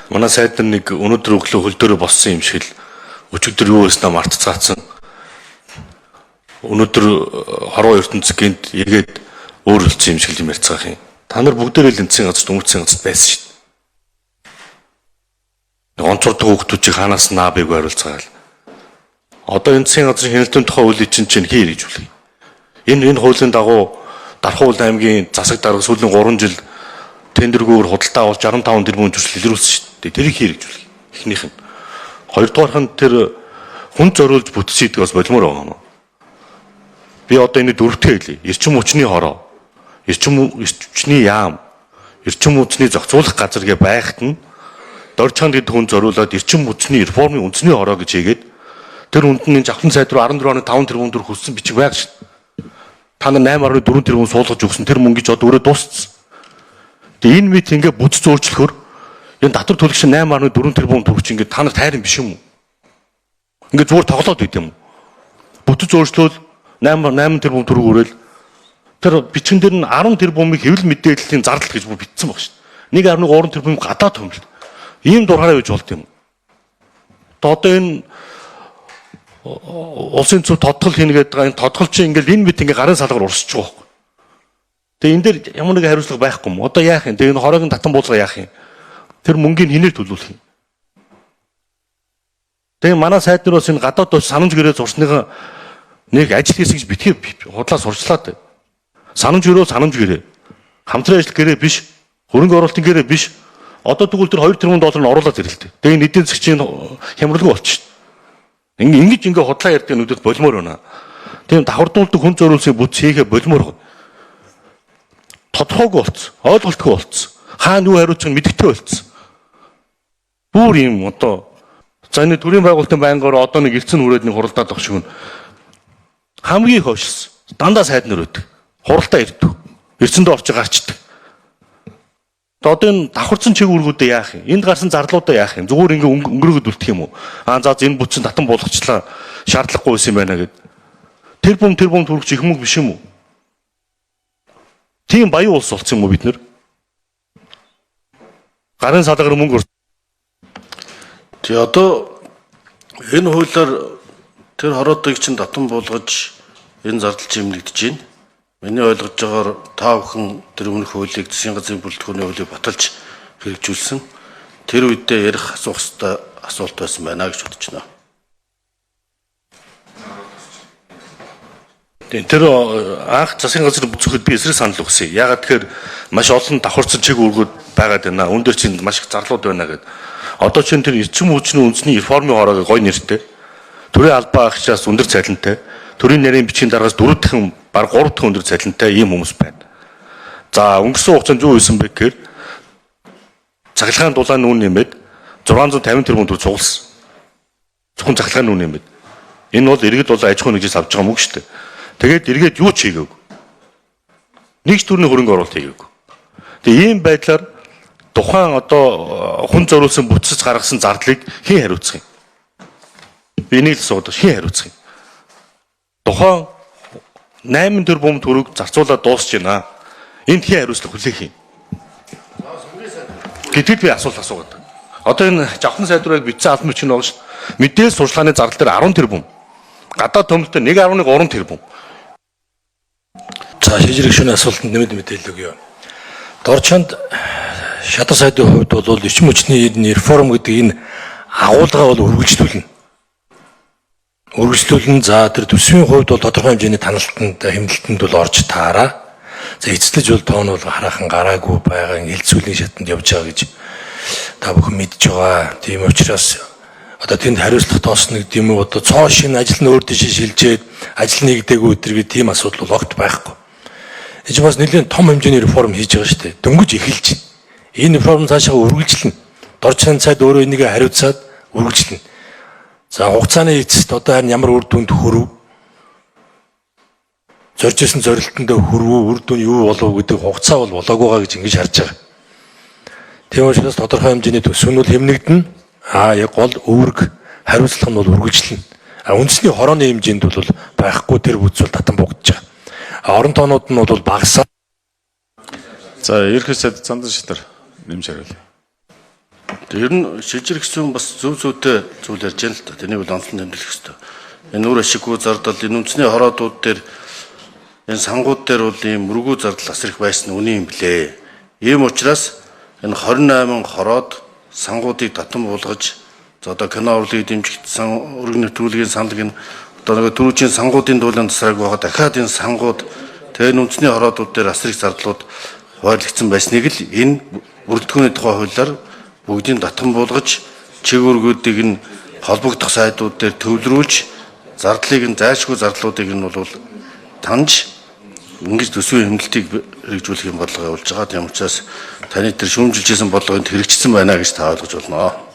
Манай сайд нар нэг өнөөдөр өглөө хөлдөөрөө боссон юм шиг л өчигдөр юу хийснэ мартцгаацсан. Өнөөдөр хорвоо ертөнцийн эргээд өөр хөлцсөн юм шиг юм ярьцгаах юм. Та нар бүгдээрээ л энцгийн газар дүмцгийн газар байсан шүү дээ. Онцордог хүүхдүүдийг хаанаас наабыг байруулцгаал. Одоо энцгийн газрын хяналтын тухай хуулийг чинь хий гэж үлээ. Энэ хуулийн дагуу Дархуул аймгийн засаг дарга сүүлийн 3 жил тендергүүр худалдаа болж 65 тэрбум төгрөг илрүүлсэн шүү дээ. Тэрийг хий гэж үлээ. Эхнийх нь. Хоёрдугаарх нь тэр хүн зориулж бүтцийдэг бас болмоор байгаа юм. Би одоо энэ дөрөвтэй хэлье. Эрчим хүчний хороо, эрчим хүчний яам, эрчим хүчний зохицуулах газар гэ байхад нь Дорчханд гэдэг хүн зориулаад эрчим хүчний реформын үндэсний хороо гэж хийгээд тэр үнд нь жавхлан сайд руу 14.5 тэрбум төгрөг хүссэн бичиг байг шүү. Та нар 8.4 тэрбум суулгаж өгсөн тэр мөнгө ч одоо өөрөө дууссан. Тэгээ энэ мэт ингээ бүц зөөрчлөхөр энэ татвар төлөгч 8.4 тэрбум төгрөг чи ингээ та нар тайран биш юм уу? Ингээ зүгээр тоглоод байт юм уу? Бүц зөөрчлөөл 8 тэрбум төгрөг өрөөл тэр бичгэн дээр нь 10 тэрбумыг хэвлэл мэдээллийн зардал гэж бүр бичсэн баг шүү. 1.3 тэрбум гадаад төмөл. Ийм дураараа байж болд юм. Одоо энэ улсын зөв тодтол хийнэ гэдэг байгаа энэ тодтол чинь ингээл энэ мэт ингээ гарын салгаар урсчих واخ. Тэгээ энэ дээр ямар нэг хариуцлага байхгүй юм. Одоо яах юм? Тэгээ энэ хороогийн татан буулга яах юм? Тэр мөнгийг хинээр төлөвлөх юм. Тэгээ манай сайд нар бас энэ гадаад дууч санамж гэрээ зурсныгаа нэг ажил хийсэн гэж битгий худлаа сурчлаа дээ. Санамж гэрээ. Хамтран ажил гэрээ биш. Хөрөнгө оруулалтын гэрээ биш. Одоо тэгвэл тэр 2 тэрбум доллар нь оруулаад ирэлтэй. Тэгээ энэ эдийн засгийн хямралгүй болчих. Ингэж худлаа ярьдаг нүдэд болмоор байна. Тийм давхардуулдаг хүн зориулсан бүц хийхэ болмоор байна. Тодорхойгүй болцсон. Ойлголтгүй болцсон. Хаана юу хариуцах нь мэдгэтэй болцсон. Бүр юм одоо за энэ төрийн байгуулалтын байнгоор одоо нэг эрдсэн хүрээд нэг хуралдаад авах шиг нь хамгийн хойшилсан. Дандаа сайд нар өгдөг. Хуралдаа ирдэг. Эрдсэндээ орч гарчдаг. Одоо энэ давхарцсан чиглэлүүдээ яах юм? Энд гарсан зарлуудаа яах юм? Зүгээр ингээ өнгөрөөд үлдэх юм уу? За энэ бүтцэн татан болгочлаа. Шаардлагагүй байсан юм байна гэд. Тэрбум төрөгч их мөнгө биш юм уу? Тийм баян улс болсон юм уу бид нар? Гарын салгаар мөнгө. Тэгээ одоо энэ хуулиар тэр хороодыг чинь татан болгож энэ зардал чимлэгдэж байна. Миний ойлгож байгаагаар та бүхэн тэр өмнөх хуулийг засгийн газрын бүрэлдэхүүний хуулийг баталж хэрэгжүүлсэн. Тэр үедээ ярих асуух хэвээр асуулт байсан байна гэж бодож байна. Тэр анх засгийн газрын бүцэхэд би эсрэг санал өгсөн. Ягаад тэгэхээр маш олон давхарцсан чиг үүргүүд байгаад байна. Өндөр чинь маш их зарлууд байна гэд. Одоо чинь тэр эрчим хүчний үндэсний реформын хороо гой нэртэй. Төрийн албаа агчаас өндөр цалинтай. Төрийн нарийн бичгийн дараагаас 4 дахин баг 3 дахин өндөр цалинтай ийм хүмүүс байна. За өнгөрсөн хугацаанд юу хийсэн бэ гэхээр цахилгаан дулаан нүүн нэмээд 650 тэрбум төгрөг цугласан. Зөвхөн цахилгаан нүүн нэмээд. Энэ бол иргэд бол аж ахуй нэгжээс авч байгаа мөнгө шүү дээ. Тэгээд иргэд юу ч хийгээгүй. Нэг ч төрлийн хөрөнгө оруулалт хийгээгүй. Тэгээ ийм байдлаар тухайн одоо хүн зориулсан бүтцэд гаргасан зардлыг хэн хариуцах юм? Би энийг л асууад хэн хариуцах юм? Тухайн 8 тэрбум төгрөг зарцуулаад дуусч байна. Энд хэн хариуцлага хүлээх юм? Гэтэл би асуулт. Одоо энэ жавхан сайдруулаад бичсэн албан бичин байгаа шүү. Мэдээлэл сурчлагын зардал дээр 10 тэрбум. Гадаад төмөлтөд 1.3 тэрбум. За шийдвэр гишүүний асуултанд нэмэд мэдээлэл өгье. Дорчханд шатар сайдын хувьд бол эрчим хүчний реформ гэдэг энэ агуулгаа бол үргэлжлүүлэн за тэр төсвийн хувьд бол тодорхой хэмжээний таналтанд хэмнэлтэнд бол орж таараа. За эцэслэж бол тоон бол хараахан гараагүй байгаа хэлцүүлийн шатанд явж байгаа гэж та бүхэн мэдж байгаа. Тийм учраас одоо тэнд хариуцлага тоосно гэдэг юм уу одоо цоо шинэ ажил нь өөр дэше шилжээд ажил нэгдээгүй өдрөг тийм асуудал бол огт байхгүй. Энд бас нэлээд том хэмжээний реформ хийж байгаа шүү дээ. Дөнгөж эхэлж байна. Энэ реформ цаашаа үргэлжлэнэ. Дорчханд сайд өөрөө энийг хариуцаад үргэлжлэнэ. За хугацааны эцэст одоо харин ямар үр дүнд хүрв? Зорж исэн зорилтондоо хүрв, үр дүн юу болов гэдэг хугацаа бол болоогүй байгаа гэж ингэж харж байгаа. Тийм учраас тодорхой хэмжээний төсөв нь бол хэмнэгдэнэ. Яг гол үүрэг хариуцлага нь бол үргэлжлэнэ. Үндэсний хорооны хэмжээнд бол байхгүй тэр бүц бол татан буугдаж байгаа. Орон тоонууд нь бол багасаа. За ерхий сайд Зандан шатар нэмж хариулъя. Тэр нь шилжих гэсэн бас зүйтэй зүйл ярьж байна л да. Тэнийг бол онцлон тэмдэглэх хэрэгтэй. Энэ үр ашиггүй зардал, энэ үндэсний хороодууд дээр энэ сангууд дээр бол ийм мөргүү зардал асар их байсан нь үнэн юм блэ. Ийм учраас энэ 28 хороод сангуудыг татан буулгаж за одоо кино урлыг дэмжих өргөн нэвтрүүлгийн саналг нь одоо нэг дөрвжийн сангуудын дуулан тасраг байгаа дахиад энэ сангууд тэгээ үндэсний хороодууд дээр асар их зардлууд хуваарлагдсан байсныг л энэ бүрэлдэхүүний тухай хуулиар бүгдийг татан буулгаж чиг үүргүүдийг нь холбогдох сайдууд дээр төвлөрүүлж зардлыг нь зайлшгүй зардлуудыг нь бол таньж ингэж төсвийн хэмнэлтийг хэрэгжүүлэх юм бодлого явуулж байгаа. Тийм учраас таны тэр шүүмжилжсэн бодлогыг хэрэгжсэн байна гэж та ойлгож байна.